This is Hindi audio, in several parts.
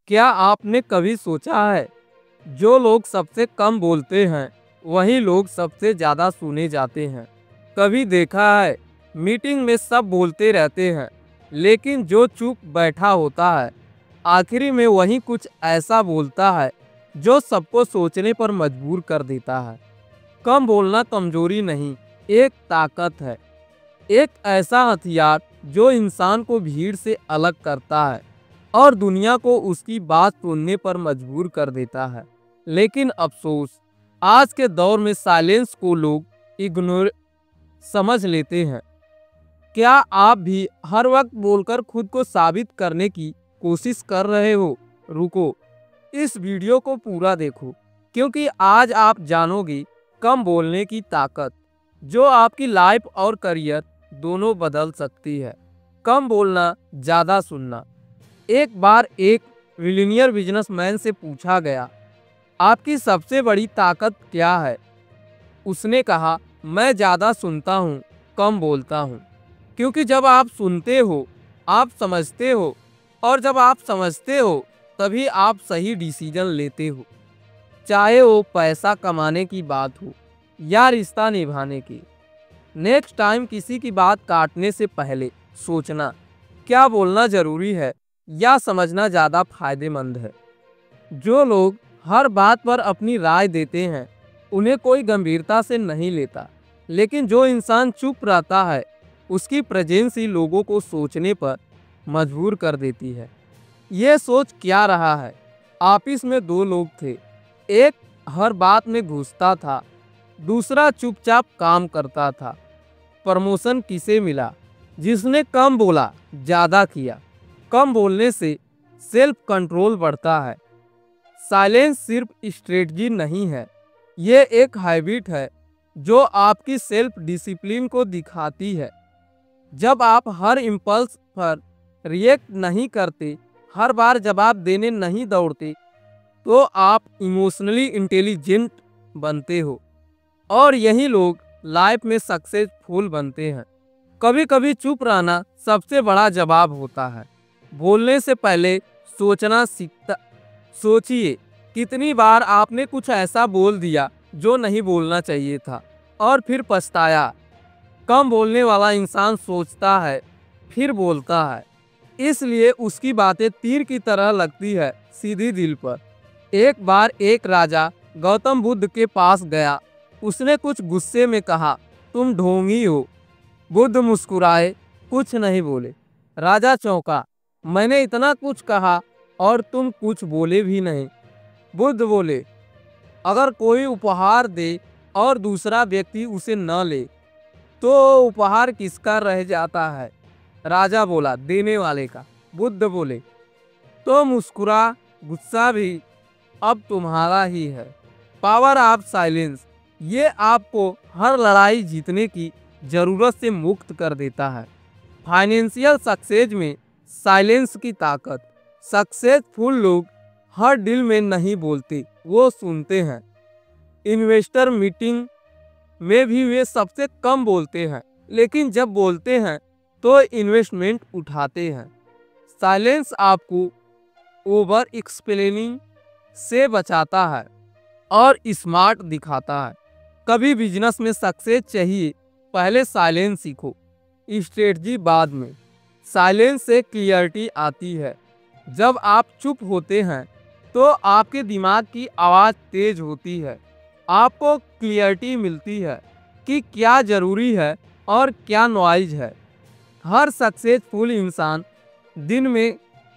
क्या आपने कभी सोचा है, जो लोग सबसे कम बोलते हैं वही लोग सबसे ज़्यादा सुने जाते हैं। कभी देखा है, मीटिंग में सब बोलते रहते हैं लेकिन जो चुप बैठा होता है आखिरी में वही कुछ ऐसा बोलता है जो सबको सोचने पर मजबूर कर देता है। कम बोलना कमजोरी नहीं, एक ताकत है। एक ऐसा हथियार जो इंसान को भीड़ से अलग करता है और दुनिया को उसकी बात सुनने पर मजबूर कर देता है। लेकिन अफसोस, आज के दौर में साइलेंस को लोग इग्नोर समझ लेते हैं। क्या आप भी हर वक्त बोलकर खुद को साबित करने की कोशिश कर रहे हो? रुको, इस वीडियो को पूरा देखो, क्योंकि आज आप जानोगे कम बोलने की ताकत जो आपकी लाइफ और करियर दोनों बदल सकती है। कम बोलना, ज़्यादा सुनना। एक बार एक मिलीनियर बिजनेसमैन से पूछा गया, आपकी सबसे बड़ी ताकत क्या है? उसने कहा, मैं ज़्यादा सुनता हूँ, कम बोलता हूँ। क्योंकि जब आप सुनते हो आप समझते हो, और जब आप समझते हो तभी आप सही डिसीजन लेते हो। चाहे वो पैसा कमाने की बात हो या रिश्ता निभाने की। नेक्स्ट टाइम किसी की बात काटने से पहले सोचना, क्या बोलना ज़रूरी है या समझना ज़्यादा फायदेमंद है। जो लोग हर बात पर अपनी राय देते हैं उन्हें कोई गंभीरता से नहीं लेता, लेकिन जो इंसान चुप रहता है उसकी प्रेजेंस ही लोगों को सोचने पर मजबूर कर देती है। ये सोच क्या रहा है? ऑफिस में दो लोग थे, एक हर बात में घुसता था, दूसरा चुपचाप काम करता था। प्रमोशन किसे मिला? जिसने कम बोला, ज़्यादा किया। कम बोलने से सेल्फ कंट्रोल बढ़ता है। साइलेंस सिर्फ स्ट्रेटजी नहीं है, ये एक हैबिट है जो आपकी सेल्फ डिसिप्लिन को दिखाती है। जब आप हर इम्पल्स पर रिएक्ट नहीं करते, हर बार जवाब देने नहीं दौड़ते, तो आप इमोशनली इंटेलिजेंट बनते हो, और यही लोग लाइफ में सक्सेसफुल बनते हैं। कभी कभी चुप रहना सबसे बड़ा जवाब होता है। बोलने से पहले सोचना सीखता। सोचिए, कितनी बार आपने कुछ ऐसा बोल दिया जो नहीं बोलना चाहिए था और फिर पछताया। कम बोलने वाला इंसान सोचता है फिर बोलता है, इसलिए उसकी बातें तीर की तरह लगती है सीधी दिल पर। एक बार एक राजा गौतम बुद्ध के पास गया। उसने कुछ गुस्से में कहा, तुम ढोंगी हो। बुद्ध मुस्कुराए, कुछ नहीं बोले। राजा चौंका, मैंने इतना कुछ कहा और तुम कुछ बोले भी नहीं। बुद्ध बोले, अगर कोई उपहार दे और दूसरा व्यक्ति उसे न ले तो उपहार किसका रह जाता है? राजा बोला, देने वाले का। बुद्ध बोले, तो मुस्कुरा, गुस्सा भी अब तुम्हारा ही है। पावर ऑफ साइलेंस, ये आपको हर लड़ाई जीतने की जरूरत से मुक्त कर देता है। फाइनेंशियल सक्सेस में साइलेंस की ताकत। सक्सेसफुल लोग हर डील में नहीं बोलते, वो सुनते हैं। इन्वेस्टर मीटिंग में भी वे सबसे कम बोलते हैं, लेकिन जब बोलते हैं तो इन्वेस्टमेंट उठाते हैं। साइलेंस आपको ओवर एक्सप्लेनिंग से बचाता है और स्मार्ट दिखाता है। कभी बिजनेस में सक्सेस चाहिए, पहले साइलेंस सीखो, स्ट्रेटजी बाद में। साइलेंस से क्लियरिटी आती है। जब आप चुप होते हैं तो आपके दिमाग की आवाज़ तेज होती है। आपको क्लियरिटी मिलती है कि क्या ज़रूरी है और क्या नॉइज है। हर सक्सेसफुल इंसान दिन में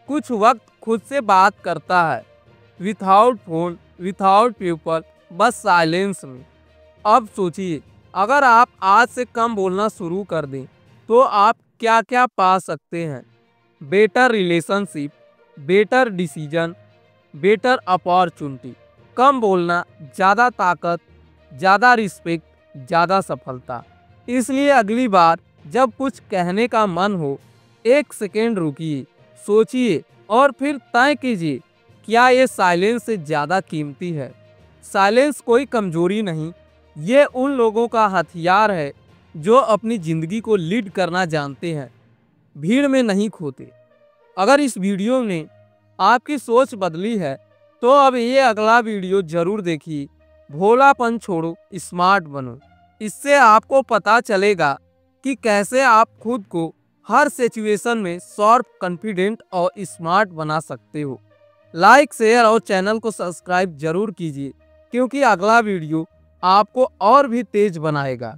कुछ वक्त खुद से बात करता है, विथआउट फोन, विथआउट पीपल, बस साइलेंस में। अब सोचिए, अगर आप आज से कम बोलना शुरू कर दें तो आप क्या क्या पा सकते हैं? Better relationship, better decision, better opportunity. कम बोलना, ज़्यादा ताकत, ज़्यादा रिस्पेक्ट, ज़्यादा सफलता। इसलिए अगली बार जब कुछ कहने का मन हो, एक सेकेंड रुकिए, सोचिए और फिर तय कीजिए, क्या ये साइलेंस से ज़्यादा कीमती है? साइलेंस कोई कमजोरी नहीं, ये उन लोगों का हथियार है जो अपनी ज़िंदगी को लीड करना जानते हैं, भीड़ में नहीं खोते। अगर इस वीडियो ने आपकी सोच बदली है तो अब ये अगला वीडियो जरूर देखिए। भोलापन छोड़ो, स्मार्ट बनो। इससे आपको पता चलेगा कि कैसे आप खुद को हर सिचुएशन में शार्प, कॉन्फिडेंट और स्मार्ट बना सकते हो। लाइक, शेयर और चैनल को सब्सक्राइब जरूर कीजिए, क्योंकि अगला वीडियो आपको और भी तेज बनाएगा।